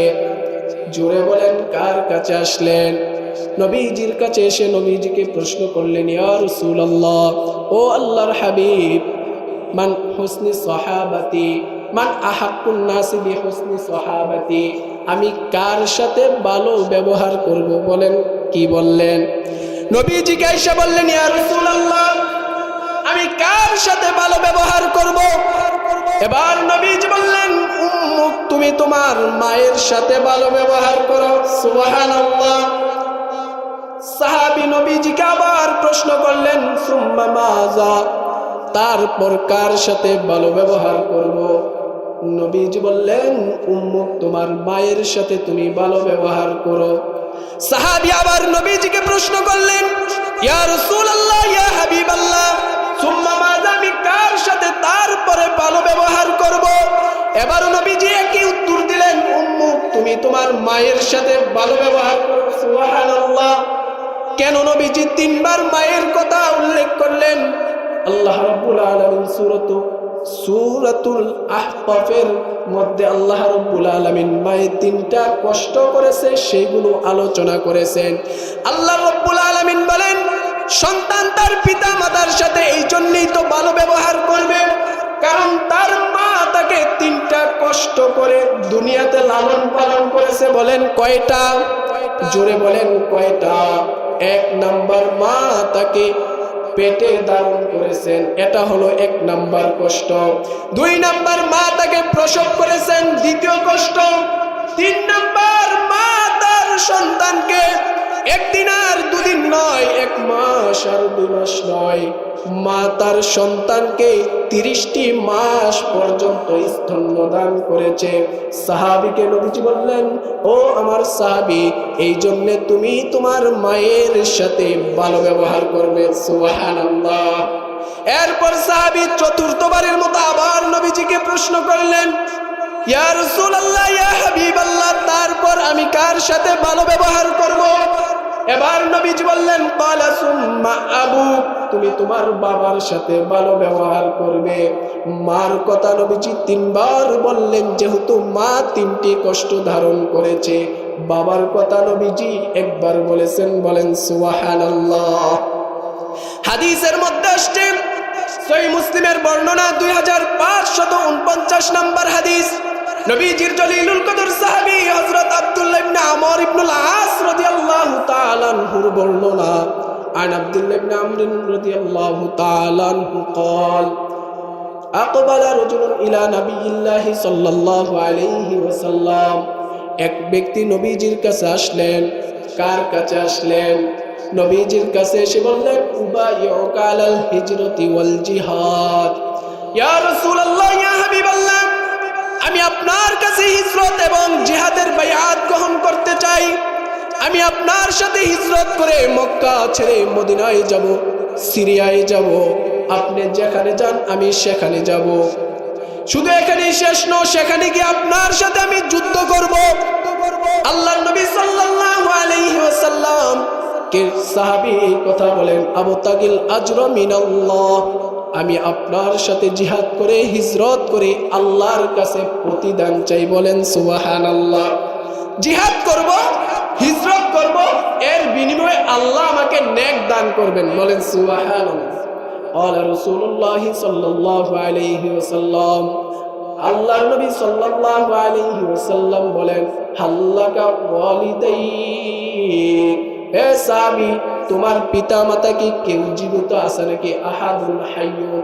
জোরে বলেন, কার কাছে আসলেন? নবীজির কাছে এসে নবীজিকে প্রশ্ন করলেন, ইয়া রাসূলুল্লাহ, ও আল্লাহর হাবিব, মান হুসনি সাহাবাতি, মান আহাক্কুন নাসি বিহুসনি সাহাবাতি, আমি কার সাথে ভালো ব্যবহার করব? বলেন কি বললেন? নবীজিকে এসে বললেন, ইয়া রাসূলুল্লাহ, আমি কার সাথে ভালো ব্যবহার করব? এবার নবীজি বললেন, উম্মুক, তুমি তোমার মায়ের সাথে ভালো ব্যবহার করো। সুবহানাল্লাহ। সাহাবী নবীজিকে আবার প্রশ্ন করলেন, সুম্মা মাজা, তারপর কার সাথে ভালো ব্যবহার করব? নবীজি বললেন, উম্মুক, তোমার মায়ের সাথে তুমি ভালো ব্যবহার করো। সাহাবী আবার নবীজিকে প্রশ্ন করলেন, ইয়া রাসূলুল্লাহ, ইয়া হাবিবাল্লাহ, সুম্মা মাজা, আমি কার সাথে তারপরে ভালো ব্যবহার করব? এবার নবীজি একই উত্তর দিলেন, উম্মুক, তুমি তোমার মায়ের সাথে ভালো ব্যবহার করো। সুবহানাল্লাহ। কেন নবীজি তিনবার মায়ের কথা উল্লেখ করলেন? আল্লাহ রাব্বুল আলামিন সূরাতুল আহকাফের মধ্যে আল্লাহ রাব্বুল আলামিন মায়ের তিনটা কষ্ট করেছে সেইগুলো আলোচনা করেছেন। আল্লাহ রাব্বুল আলামিন বলেন, সন্তান তার পিতা মাতার সাথে এই জন্যই তো ভালো ব্যবহার করবে, কারণ তার মা তাকে তিনটা কষ্ট করে দুনিয়াতে লালন পালন করেছে। বলেন কয়টা? জোরে বলেন কয়টা? 1 নাম্বার, মা তাকে পেটে ধারণ করেছেন, এটা হলো 1 নাম্বার কষ্ট। 2 নাম্বার, মা তাকে প্রসব করেছেন, দ্বিতীয় কষ্ট। 3 নাম্বার, মা তার সন্তানকে 1 দিন আর 2 দিন নয়, 1 মাস আর 2 মাস নয়, মা তার সন্তানকে 30টি মাস পর্যন্ত স্তন্যদান করেছে। সাহাবীকে নবীজি বললেন, ও আমার সাহাবী, এই জন্য তুমি তোমার মায়ের সাথে ভালো ব্যবহার করবে। সুবহানাল্লাহ। এরপর সাহাবী চতুর্থবারের মতো আবার নবীজিকে প্রশ্ন করলেন, ইয়া রাসূলুল্লাহ, ইয়া হাবিবাল্লাহ, তারপর আমি কার সাথে ভালো ব্যবহার করব? এবার নবীজি বললেন, ক্বালা সুম্মা আবু, তুমি তোমার বাবার সাথে ভালো ব্যবহার করবে। মার কথা নবীজি 3 বার বললেন, যেহেতু মা 3টি কষ্ট ধারণ করেছে। বাবার কথা নবীজি 1 বার বলেছেন। বলেন সুবহানাল্লাহ। হাদিসের মধ্যে আসছে, সহিহ মুসলিমের বর্ণনা 2549 নম্বর হাদিস। নবীজির জলিলুল কদর সাহাবী হযরত আব্দুল্লাহ ইবনে আমর ইবনুল আস রাদিয়াল্লাহু তাআলা আনহুর বর্ণনা। عن عبد الله بن عمرو رضي الله تعالى عنه قال أقبل رجل إلى نبي الله صلى الله عليه وسلم এক ব্যক্তি নবীজির কাছে আসলেন। কার কাছে আসলেন? নবীজির কাছে এসে বললেন উবাইউকা আলাল হিজরতি ওয়াল জিহাদ। ইয়া রাসূলুল্লাহ, ইয়া হাবিবাল্লাহ, আমি আপনার কাছে হিজরত এবং জিহাদের বাইআত গ্রহণ করতে চাই। আমি আপনার সাথে হিজরত করে মক্কা ছেড়ে মদিনায় যাব, সিরিয়ায় যাব। আপনি যেখানে যান আমি সেখানে যাব। শুধু এখানেই শেষ নয়, সেখানে গিয়ে আপনার সাথে আমি যুদ্ধ করব। আল্লাহর নবী সাল্লাল্লাহু আলাইহি ওয়াসাল্লাম কে সাহাবী এই কথা বলেন, আবু তাগিল আজরা মিনাল্লাহ, আমি আপনার সাথে জিহাদ করে হিজরত করে আল্লাহর কাছে প্রতিদান চাই। বলেন সুবহানাল্লাহ। জিহাদ করব, হিজরত করব, এর বিনিময়ে আল্লাহ আমাকে নেক দান করবেন। বলেন সুবহানাল্লাহ। قال رسول الله صلى الله عليه وسلم, আল্লাহর নবী সাল্লাল্লাহু আলাইহি ওয়াসাল্লাম বলেন, হাল্লাকা ওয়ালিদাইক, হে সাহাবী, তোমার পিতামাতা কি কেউ জীবিত আছে নাকি? আহাদুল হাইয়্যুন,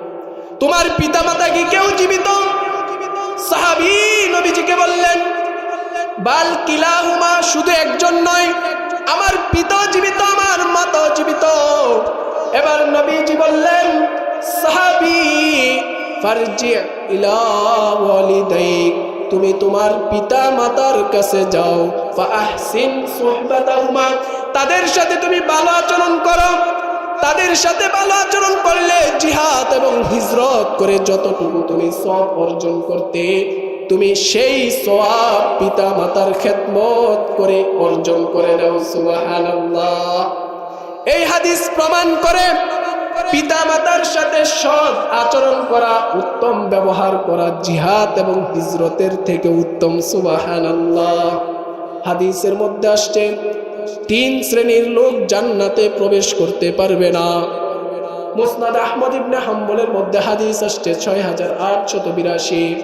তোমার পিতামাতা কি কেউ জীবিত? সাহাবী নবীজিকে বললেন, বাল কিলাহুমা, শুধু একজন নয়, আমার পিতা জীবিত, আমার মাতা জীবিত। এবার নবীজি বললেন, সাহাবী ফারজি ইলা ওয়ালিদাইক, তুমি তোমার পিতা মাতার কাছে যাও। ফাআহসিন সুহবাতাহুমা, তাদের সাথে তুমি ভালো আচরণ করো। তাদের সাথে ভালো আচরণ করলে জিহাদ এবং হিজরত করে যতটুকু তুমি সওয়াব অর্জন করতে, তুমি সেই সওয়াব পিতা মাতার খেদমত করে অর্জন করে নাও। সুবহানাল্লাহ। এই হাদিস প্রমাণ করে পিতা মাতার সাথে সৎ আচরণ করা, উত্তম ব্যবহার করা জিহাদ এবং হিজরতের থেকে উত্তম। সুবহানাল্লাহ। হাদিসের মধ্যে আসছে 3 শ্রেণীর লোক জান্নাতে প্রবেশ করতে পারবে না। মুসনাদ আহমদ ইবনে হাম্বলের মধ্যে হাদিস আসছে 6882।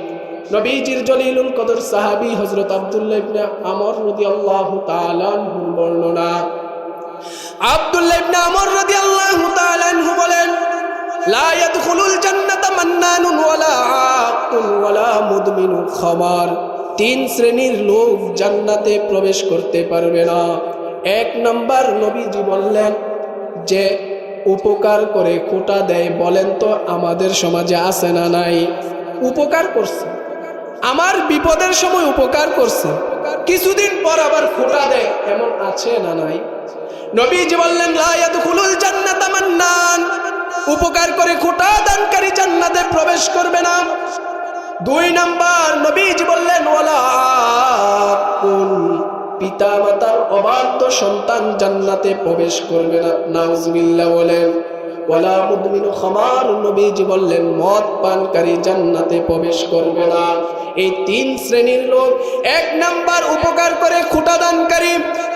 নবীজির জলিলুল কদর সাহাবী হযরত আব্দুল্লাহ ইবনে আমর রাদিয়াল্লাহু তাআলা আনহুর বর্ণনা। আব্দুল্লাহ ইবনে আমর রাদিয়াল্লাহু তাআলা আনহু বলেন, লা ইয়াদখুলুল জান্নাতা মান্নানুন ওয়ালা আকুন ওয়ালা মুদমিনু খামার, 3 শ্রেণীর লোক জান্নাতে প্রবেশ করতে পারবে না। 1 নাম্বার নবীজি বললেন, যে উপকার করে খোটা দেয়। বলেন তো আমাদের সমাজে আছে না নাই? উপকার করছে, আমার বিপদের সময় উপকার করছে, কিছুদিন পর আবার খোটা দেয়, এমন আছে না নাই? নবীজি বললেন, লা ইয়াদখুলুল জান্নাতা মান্নান, উপকার করে খোটা দানকারী জান্নাতে প্রবেশ করবে না। 2 নাম্বার নবীজি বললেন, ওয়ালা আকুন, পিতা মাতার অবাধ্য সন্তান জান্নাতে প্রবেশ করবে না। নাউজুবিল্লাহ বলেন। ওয়ালা মুদমিনু খামার, নবীজি বললেন মদ পানকারী জান্নাতে প্রবেশ করবে না। এই 3 শ্রেণীর লোক, 1 নাম্বার উপকার করে খোটা দানকারী,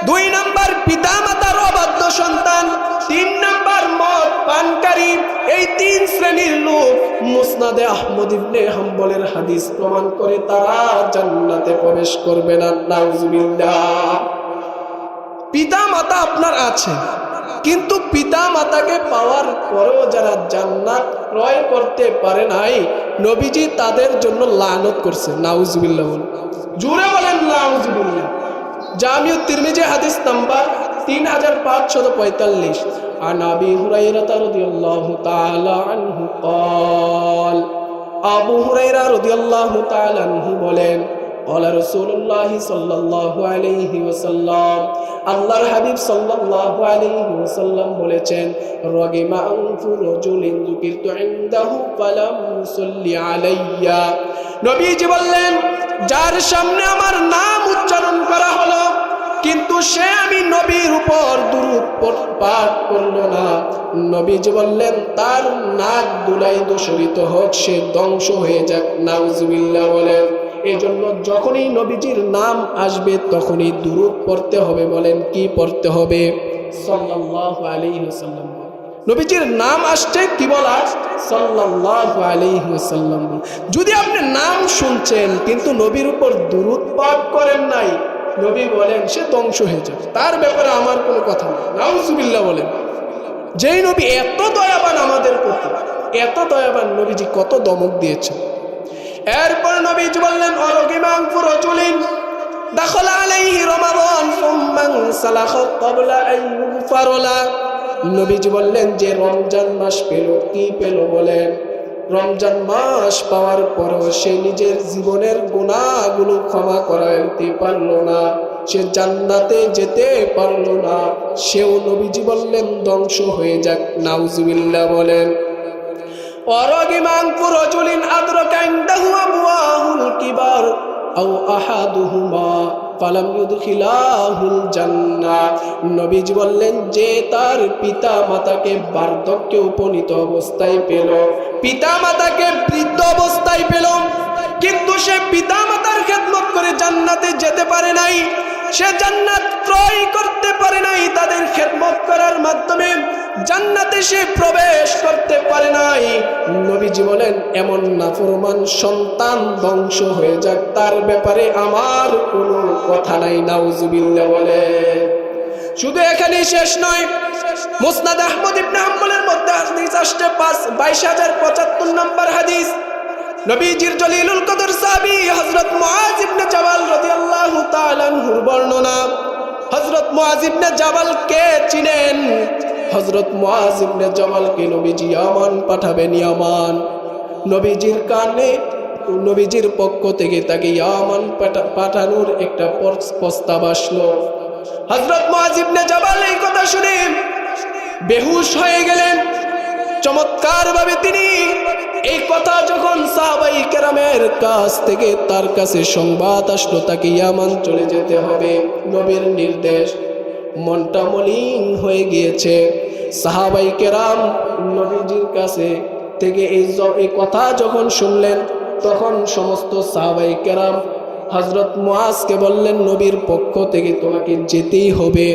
2 নাম্বার পিতা মাতার অবাধ্য সন্তান, 3 নাম্বার মদ পানকারী। এই 3 শ্রেণীর লোক মুসনাদে আহমদ ইবনে হাম্বলের হাদিস প্রমাণ করে তারা জান্নাতে প্রবেশ করবে না। নাউজুবিল্লাহ। পিতা মাতা আপনার আছে, কিন্তু পিতা মাতাকে পাওয়ার পরেও যারা জান্নাত ক্রয় করতে পারে নাই, নবীজি তাদের জন্য লানত করছে। নাউজুবিল্লাহ। জোরে বলেন নাউজুবিল্লাহ। জামিউত তিরমিজি হাদিস নাম্বার 3545। আন আবি হুরায়রা রাদিয়াল্লাহু তাআলা আনহু قال, আবু হুরায়রা রাদিয়াল্লাহু তাআলা আনহু বলেন, ক্বালা রাসূলুল্লাহ সাল্লাল্লাহু আলাইহি ওয়াসাল্লাম, আল্লাহর হাবিব সাল্লাল্লাহু আলাইহি ওয়াসাল্লাম বলেছেন, রাগিমা আনফু রাজুলিন যুকিরতু ইনদাহু ফালাম ইউসাল্লি আলাইয়া। নবীজি বললেন, যার সামনে আমার নাম উচ্চারণ করা হলো কিন্তু সে আমি নবীর উপর দুরূদ পাঠ করলো না, নবীজি বললেন তার নাক দুলাই দূষিত হোক, সে ধ্বংস হয়ে যাক। নাউজুবিল্লাহ বলেন। এজন্য যখনই নবীজির নাম আসবে তখনই দুরূদ পড়তে হবে। বলেন কি পড়তে হবে? সাল্লাল্লাহু আলাইহি ওয়াসাল্লাম। নবীজির নাম আসছে কি বলা? সাল্লাল্লাহু আলাইহি ওয়াসাল্লাম। যদি আপনি নাম শুনছেন কিন্তু নবীর উপর দুরূদ পাঠ করেন নাই, নবী বলেন সে ধ্বংস হয়ে যাবে, তার ব্যাপারে আমার কোনো কথা নেই। নাউজুবিল্লাহ বলেন। যেই নবী এত দয়াবান আমাদের প্রতি, এত দয়াবান, নবীজি কত দমক দিয়েছেন। এরপর নবীজি বললেন অরগিমাং ফুরজুলিন দাখালা আলাইহি রমাদান সুম্মা সালাখা ক্বাবলা আন ইউগফারলা। নবীজি বললেন যে রমজান মাস পেল, কি পেল বলেন? রমজান মাস পাওয়ার পরও সে নিজের জীবনের গুনাহগুলো ক্ষমা করাইতে পারল না, সে জান্নাতে যেতে পারল না, সেও নবীজি বললেন ধ্বংস হয়ে যাক। নাউজুবিল্লাহ বলেন। ওয়ারাগিমান ফুরজুলিন আদরাকা ইনদাহু আবওয়াহুল কিবার আও আহাদুহুমা ফালাম ইউদখিলাহুল জান্নাহ। নবীজি বললেন যে তার পিতা মাতাকে বার্ধক্যে উপনীত অবস্থায় পেল, পিতা মাতাকে বৃদ্ধ অবস্থায় পেল, কিন্তু সে পিতা মাতার খেদমত করে জান্নাতে যেতে পারে নাই, সে জান্নাত ক্রয় করতে পারে নাই, তাদের খেদমত করার মাধ্যমে জান্নাতে সে প্রবেশ করতে পারে নাই। নবীজি বলেন এমন নাফরমান সন্তান ধ্বংস হয়ে যাক, তার ব্যাপারে আমার কোনো কথা নাই। নাউজুবিল্লাহ বলে। শুধু এখানেই শেষ নয়, মুসনাদ আহমদ ইবনে হাম্বলের মধ্যে হাদিস আসছে 22075 নম্বর হাদিস। নবীজির জলিলুল কদর সাহাবী হযরত মুআজ ইবনে জাবাল রাদিয়াল্লাহু তাআলা আনহুর বর্ণনা। হযরত মুআজ ইবনে জাবাল কে চিনেন? হযরত মুআজ ইবনে জাবালকে নবীজি ইয়ামান পাঠাবেন, ইয়ামান। নবীজির কানে নবীজির পক্ষ থেকে তাকে ইয়ামান পাঠানোর একটা প্রস্তাব আসলো। হযরত মুআজ ইবনে জাবাল এই কথা শুনে বেহুশ হয়ে গেলেন। চমৎকার ভাবে তিনি এই কথা যখন সাহাবায়ে কেরামের কাছ থেকে তার কাছে সংবাদ আসলো তাকে ইয়ামান চলে যেতে হবে, নবীর নির্দেশ, মনটা মলিন হয়ে গিয়েছে। সাহাবায়ে কেরাম নবীজির কাছে থেকে এই কথা যখন শুনলেন, তখন সমস্ত সাহাবায়ে কেরাম হযরত মুআজকে বললেন নবীর পক্ষ থেকে তোমাকে যেতেই হবে।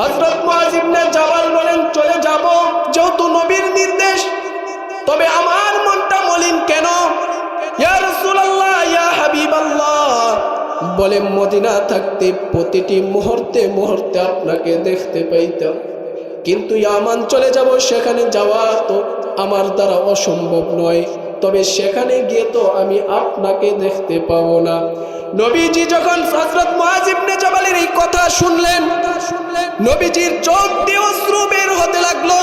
হযরত মুআজ ইবনে জাবাল বলেন চলে যাব, যেহেতু নবীর নির্দেশ, তবে আমার মনটা মলিন কেন? ইয়া রাসূলুল্লাহ, ইয়া হাবিবাল্লাহ, বলে মদিনা থাকতে প্রতিটি মুহূর্তে মুহূর্তে আপনাকে দেখতে পাইতাম, কিন্তু ইয়ামান চলে যাব, সেখানে যাওয়া তো আমার দ্বারা অসম্ভব নয়, তবে সেখানে গিয়ে তো আমি আপনাকে দেখতে পাবো না। নবীজি যখন হযরত মুআজ ইবনে জাবালের এই কথা শুনলেন, নবীজির চোখ দিয়ে অশ্রু বের হতে লাগলো।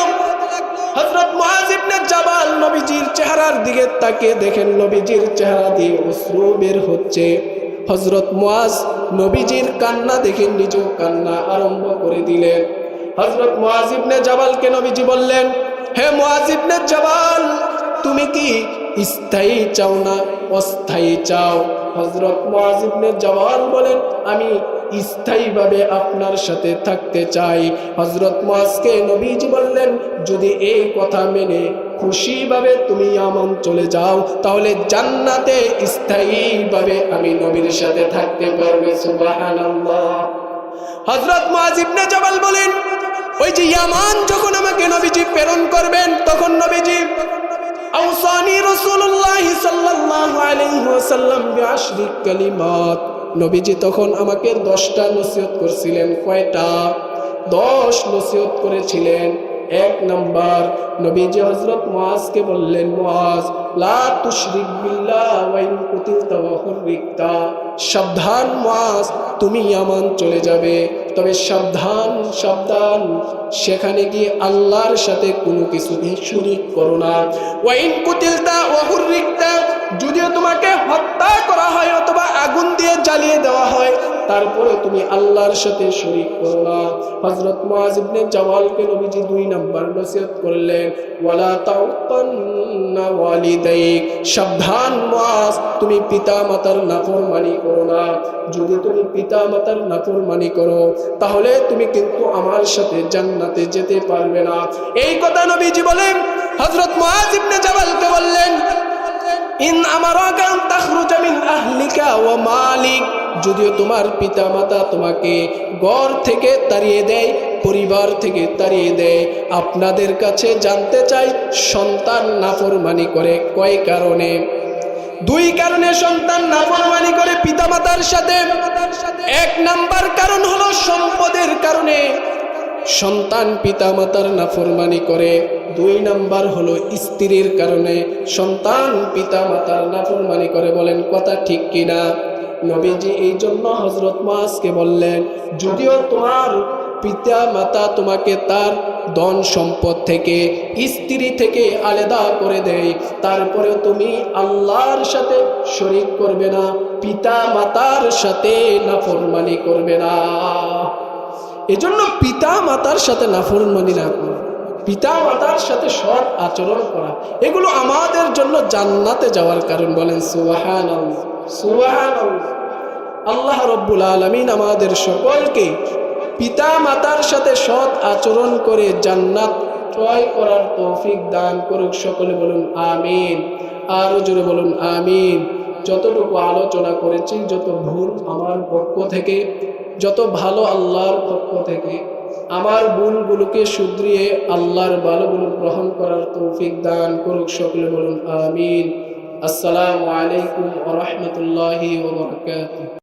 হযরত মুআজ ইবনে জাবাল নবীজির চেহারার দিকে তাকিয়ে দেখেন নবীজির চেহারা দিয়ে অশ্রু বের হচ্ছে। হযরত মুআজ নবীজির কান্না দেখে নিজেও কান্না আরম্ভ করে দিলেন। হযরত মুআজ ইবনে জাবালকে নবীজি বললেন, হে মুআজ ইবনে জাবাল, তুমি কি স্থায়ী চাও না অস্থায়ী চাও? হযরত মুআজ ইবনে জাবাল বলেন আমি স্থায়ীভাবে আপনার সাথে থাকতে চাই। হযরত মুআজকে নবীজি বললেন যদি এই কথা মেনে খুশিভাবে তুমি ইয়ামান চলে যাও, তাহলে জান্নাতে স্থায়ীভাবে আমি নবীর সাথে থাকতে পারবে। সুবহানাল্লাহ। হযরত মুআজ ইবনে জাবাল বলেন ওই যে ইয়ামান যখন আমাকে নবীজি প্রেরণ করবেন, তখন নবীজি আওসানি রাসূলুল্লাহ সাল্লাল্লাহু আলাইহি ওয়াসাল্লাম বিআশরি কালিমাত, নবীজি তখন আমাকে 10টা নসিহত করেছিলেন। কয়টা? 10 নসিহত করেছিলেন। 1 নাম্বার, নবীজি হযরত মুআজকে বললেন, মুআজ লা তুশরিক বিল্লাহ ওয়া ইন কুতিলতা ওয়া হুররিকতা, সাবধান মুআজ, তুমি ইয়ামান চলে যাবে, তবে সাবধান সাবধান, সেখানে গিয়ে আল্লাহর সাথে কোনো কিছু শরীক করো না। ওয়া ইন কুতিলতা ওয়া হুররিকতা, যদিও তোমাকে হত্যা করা হয় অথবা আগুন দিয়ে জ্বালিয়ে দেওয়া হয়, তারপরে তুমি আল্লাহর সাথে শরীক করো না। হযরত মুআজ ইবনে জাবালকে নবীজি 2 নাম্বার নসিহত করলেন, ওয়ালা তাউতান্না ওয়ালিদাইক, সাবধান মুআজ, তুমি পিতামাতার নাফরমানি করো না। যদি তুমি পিতামাতার নাফরমানি করো তাহলে তুমি কিন্তু আমার সাথে জান্নাতে যেতে পারবে না। এই কথা নবীজি বলেন হযরত মুআজ ইবনে জাবালকে বললেন, ইন আমারাকা আন তাখরুজা মিন আহলিকা ওয়া মালিক, যদিও তোমার পিতামাতা তোমাকে ঘর থেকে তাড়িয়ে দেয়, পরিবার থেকে তাড়িয়ে দেয়। আপনাদের কাছে জানতে চাই, সন্তান নাফরমানি করে কয় কারণে? দুই কারণে সন্তান নাফরমানি করে পিতামাতার সাথে। এক নাম্বার কারণ হলো সম্পদের কারণে সন্তান পিতামাতার নাফরমানি করে। দুই নাম্বার হলো স্ত্রীর কারণে সন্তান পিতামাতার নাফরমানি করে। বলেন কথা ঠিক কিনা? নবীজি এই জন্য হযরত মুআজকে বললেন, যদিও তোমার পিতা মাতা তোমাকে তার ধন সম্পদ থেকে, স্ত্রী থেকে আলাদা করে দেয়, তারপরেও তুমি আল্লাহর সাথে শরীক করবে না, পিতা মাতার সাথে নাফরমানি করবে না। এজন্য পিতা মাতার সাথে নাফরমানি না করা, পিতা মাতার সাথে সৎ আচরণ করা, এগুলো আমাদের জন্য জান্নাতে যাওয়ার কারণ। বলেন সুবহানাল্লাহ, সুবহানাল্লাহ। আল্লাহ রব্বুল আলামিন আমাদের সকলকে পিতা মাতার সাথে সৎ আচরণ করে জান্নাত জয় করার তৌফিক দান করুক। সকলে বলুন আমিন। আরো জোরে বলুন আমিন। যতটুকু আলোচনা করেছি, যত ভুল আমার পক্ষ থেকে, যত ভালো আল্লাহর পক্ষ থেকে, আমার ভুলগুলোকে শুধরিয়ে আল্লাহর ভালোগুলো গ্রহণ করার তৌফিক দান করুক। সকলে বলুন আমিন। আসসালামু আলাইকুম ওয়া রাহমাতুল্লাহি ওয়া বারাকাতুহু।